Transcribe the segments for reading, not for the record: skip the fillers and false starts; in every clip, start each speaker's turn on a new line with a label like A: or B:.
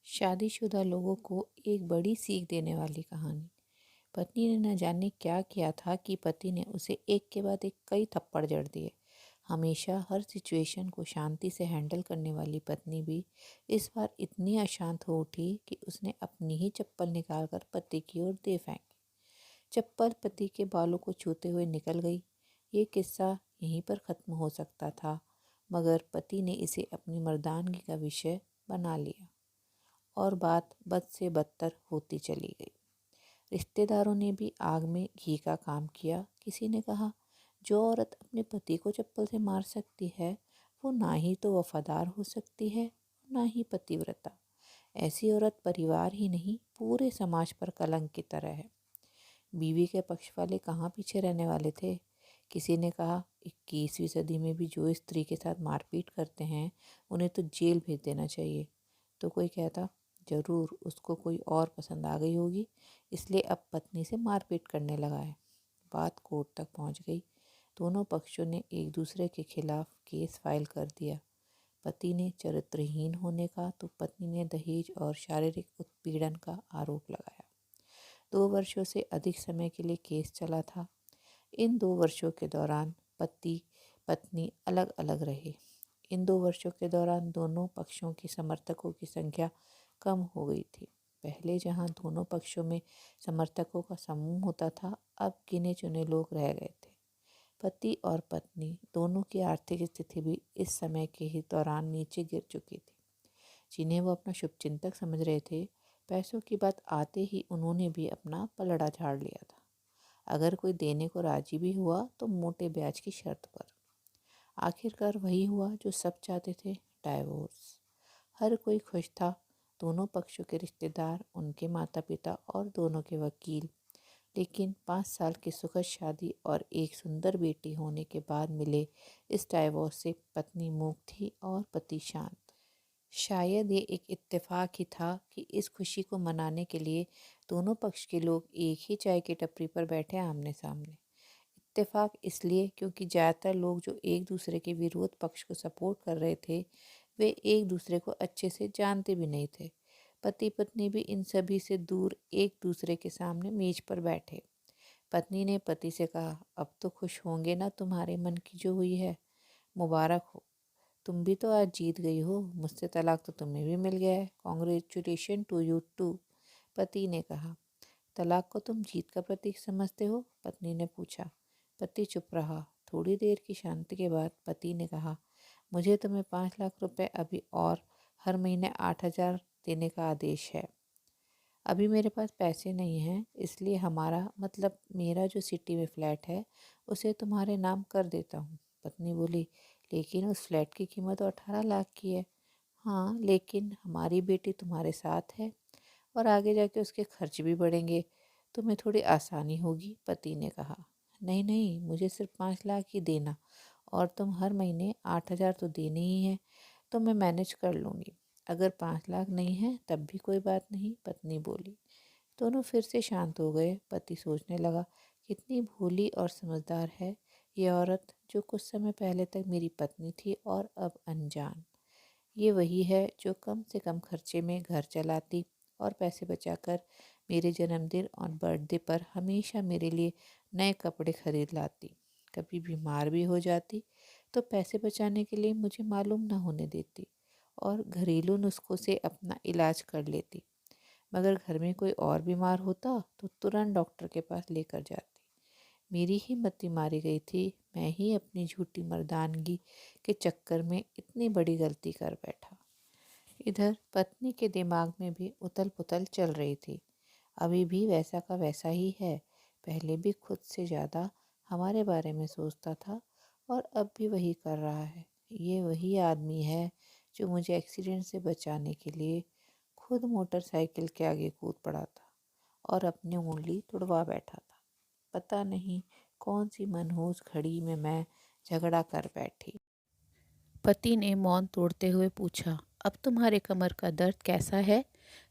A: शादीशुदा लोगों को एक बड़ी सीख देने वाली कहानी। पत्नी ने न जाने क्या किया था कि पति ने उसे एक के बाद एक कई थप्पड़ जड़ दिए। हमेशा हर सिचुएशन को शांति से हैंडल करने वाली पत्नी भी इस बार इतनी अशांत हो उठी कि उसने अपनी ही चप्पल निकालकर पति की ओर दे फेंकी। चप्पल पति के बालों को छूते हुए निकल गई। ये किस्सा यहीं पर खत्म हो सकता था, मगर पति ने इसे अपनी मर्दानगी का विषय बना लिया और बात बद से बदतर होती चली गई। रिश्तेदारों ने भी आग में घी का काम किया। किसी ने कहा, जो औरत अपने पति को चप्पल से मार सकती है वो ना ही तो वफादार हो सकती है, ना ही पतिव्रता। ऐसी औरत परिवार ही नहीं पूरे समाज पर कलंक की तरह है। बीवी के पक्ष वाले कहाँ पीछे रहने वाले थे। किसी ने कहा, 21वीं सदी में भी जो स्त्री के साथ मारपीट करते हैं उन्हें तो जेल भेज देना चाहिए। तो कोई कहता, जरूर उसको कोई और पसंद आ गई होगी, इसलिए अब पत्नी से मारपीट करने लगा है। बात कोर्ट तक पहुंच गई। दोनों पक्षों ने एक दूसरे के खिलाफ केस फाइल कर दिया। पति ने चरित्रहीन होने का तो पत्नी ने दहेज और शारीरिक उत्पीड़न का आरोप लगाया। 2 वर्षों से अधिक समय के लिए केस चला था। इन 2 वर्षों के दौरान पति पत्नी अलग अलग रहे। इन 2 वर्षों के दौरान दोनों पक्षों की समर्थकों की संख्या कम हो गई थी। पहले जहां दोनों पक्षों में समर्थकों का समूह होता था, अब गिने चुने लोग रह गए थे। पति और पत्नी दोनों की आर्थिक स्थिति भी इस समय के ही दौरान नीचे गिर चुकी थी। जिन्हें वो अपना शुभचिंतक समझ रहे थे, पैसों की बात आते ही उन्होंने भी अपना पलड़ा झाड़ लिया था। अगर कोई देने को राजी भी हुआ तो मोटे ब्याज की शर्त पर। आखिरकार वही हुआ जो सब चाहते थे, डाइवोर्स। हर कोई खुश था। दोनों पक्षों के रिश्तेदार, उनके माता पिता और दोनों के वकील। लेकिन 5 साल की सुखद शादी और एक सुंदर बेटी होने के बाद मिले इस डाइवोर्स से पत्नी मूक थी और पति शांत। शायद ये एक इत्तेफाक ही था कि इस खुशी को मनाने के लिए दोनों पक्ष के लोग एक ही चाय की टपरी पर बैठे आमने सामने। इत्तेफाक इसलिए क्योंकि ज़्यादातर लोग जो एक दूसरे के विरोध पक्ष को सपोर्ट कर रहे थे, वे एक दूसरे को अच्छे से जानते भी नहीं थे। पति पत्नी भी इन सभी से दूर एक दूसरे के सामने मेज पर बैठे। पत्नी ने पति से कहा, अब तो खुश होंगे ना, तुम्हारे मन की जो हुई है, मुबारक हो। तुम भी तो आज जीत गई हो, मुझसे तलाक तो तुम्हें भी मिल गया है, कॉन्ग्रेचुलेशन टू यू टू। पति ने कहा। तलाक को तुम जीत का प्रतीक समझते हो? पत्नी ने पूछा। पति चुप रहा। थोड़ी देर की शांति के बाद पति ने कहा, मुझे तुम्हें 5 लाख रुपए अभी और हर महीने 8 हजार देने का आदेश है। अभी मेरे पास पैसे नहीं हैं, इसलिए हमारा मतलब मेरा जो सिटी में फ्लैट है उसे तुम्हारे नाम कर देता हूँ। पत्नी बोली, लेकिन उस फ्लैट की कीमत तो 18 लाख की है। हाँ, लेकिन हमारी बेटी तुम्हारे साथ है और आगे जाके उसके खर्च भी बढ़ेंगे, तुम्हें थोड़ी आसानी होगी। पति ने कहा, नहीं नहीं, मुझे सिर्फ 5 लाख ही देना, और तुम हर महीने 8 हजार तो देने ही हैं, तो मैं मैनेज कर लूँगी। अगर 5 लाख नहीं है तब भी कोई बात नहीं, पत्नी बोली। दोनों फिर से शांत हो गए। पति सोचने लगा, कितनी भोली और समझदार है ये औरत, जो कुछ समय पहले तक मेरी पत्नी थी और अब अनजान। ये वही है जो कम से कम खर्चे में घर चलाती और पैसे बचाकर मेरे जन्मदिन और बर्थडे पर हमेशा मेरे लिए नए कपड़े खरीद लाती। कभी बीमार भी हो जाती तो पैसे बचाने के लिए मुझे मालूम न होने देती और घरेलू नुस्खों से अपना इलाज कर लेती। मगर घर में कोई और बीमार होता तो तुरंत डॉक्टर के पास लेकर जाती। मेरी ही मति मारी गई थी। मैं ही अपनी झूठी मर्दानगी के चक्कर में इतनी बड़ी गलती कर बैठा। इधर पत्नी के दिमाग में भी उथल पुथल चल रही थी। अभी भी वैसा का वैसा ही है। पहले भी खुद से ज़्यादा हमारे बारे में सोचता था और अब भी वही कर रहा है। ये वही आदमी है जो मुझे एक्सीडेंट से बचाने के लिए खुद मोटरसाइकिल के आगे कूद पड़ा था और अपनी उंगली तुड़वा बैठा था। पता नहीं कौन सी मनहूस घड़ी में मैं झगड़ा कर बैठी। पति ने मौन तोड़ते हुए पूछा, अब तुम्हारे कमर का दर्द कैसा है?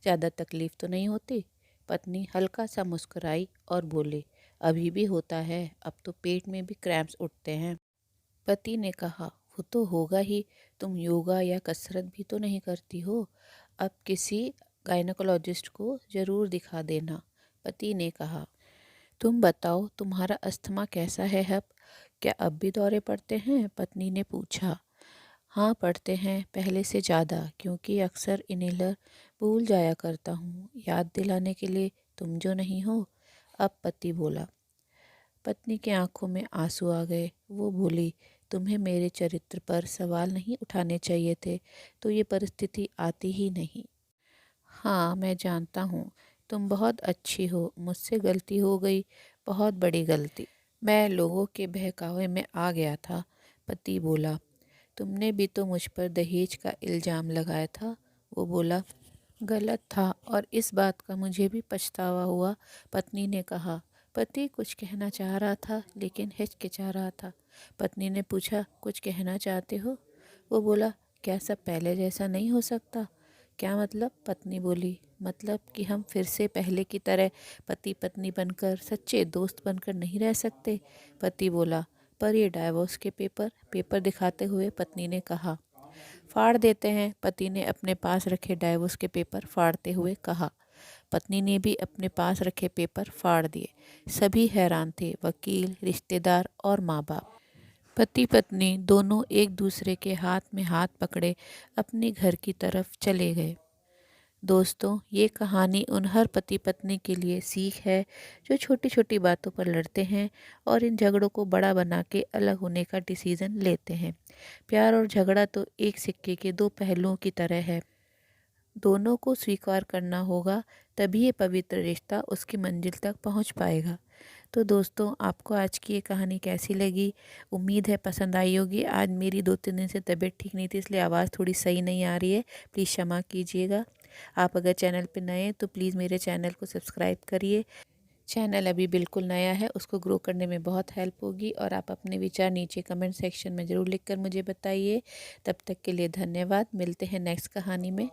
A: ज़्यादा तकलीफ तो नहीं होती? पत्नी हल्का सा मुस्कुराई और बोले, अभी भी होता है, अब तो पेट में भी क्रैम्प्स उठते हैं। पति ने कहा, वो तो होगा ही, तुम योगा या कसरत भी तो नहीं करती हो। अब किसी गायनोकोलॉजिस्ट को ज़रूर दिखा देना, पति ने कहा। तुम बताओ, तुम्हारा अस्थमा कैसा है अब? क्या अब भी दौरे पड़ते हैं? पत्नी ने पूछा। हाँ पड़ते हैं, पहले से ज़्यादा, क्योंकि अक्सर इन्हेलर भूल जाया करता हूँ, याद दिलाने के लिए तुम जो नहीं हो। अब पति बोला। पत्नी की आंखों में आंसू आ गए। वो बोली, तुम्हें मेरे चरित्र पर सवाल नहीं उठाने चाहिए थे, तो ये परिस्थिति आती ही नहीं। हाँ मैं जानता हूँ, तुम बहुत अच्छी हो, मुझसे गलती हो गई, बहुत बड़ी गलती। मैं लोगों के बहकावे में आ गया था, पति बोला। तुमने भी तो मुझ पर दहेज का इल्ज़ाम लगाया था, वो बोला। गलत था और इस बात का मुझे भी पछतावा हुआ, पत्नी ने कहा। पति कुछ कहना चाह रहा था लेकिन हिचकिचा रहा था। पत्नी ने पूछा, कुछ कहना चाहते हो? वो बोला, क्या सब पहले जैसा नहीं हो सकता? क्या मतलब? पत्नी बोली, मतलब कि हम फिर से पहले की तरह पति पत्नी बनकर, सच्चे दोस्त बनकर नहीं रह सकते? पति बोला, पर ये डाइवोर्स के पेपर दिखाते हुए पत्नी ने कहा। फाड़ देते हैं, पति ने अपने पास रखे डाइवोर्स के पेपर फाड़ते हुए कहा। पत्नी ने भी अपने पास रखे पेपर फाड़ दिए। सभी हैरान थे, वकील, रिश्तेदार और माँ बाप। पति पत्नी दोनों एक दूसरे के हाथ में हाथ पकड़े अपने घर की तरफ चले गए। दोस्तों, ये कहानी उन हर पति पत्नी के लिए सीख है जो छोटी छोटी बातों पर लड़ते हैं और इन झगड़ों को बड़ा बना के अलग होने का डिसीज़न लेते हैं। प्यार और झगड़ा तो एक सिक्के के दो पहलुओं की तरह है। दोनों को स्वीकार करना होगा, तभी ये पवित्र रिश्ता उसकी मंजिल तक पहुंच पाएगा। तो दोस्तों, आपको आज की ये कहानी कैसी लगी? उम्मीद है पसंद आई होगी। आज मेरी 2-3 दिन से तबीयत ठीक नहीं थी, इसलिए आवाज़ थोड़ी सही नहीं आ रही है, प्लीज़ क्षमा कीजिएगा। आप अगर चैनल पे नए हैं तो प्लीज़ मेरे चैनल को सब्सक्राइब करिए। चैनल अभी बिल्कुल नया है, उसको ग्रो करने में बहुत हेल्प होगी। और आप अपने विचार नीचे कमेंट सेक्शन में ज़रूर लिखकर मुझे बताइए। तब तक के लिए धन्यवाद। मिलते हैं नेक्स्ट कहानी में।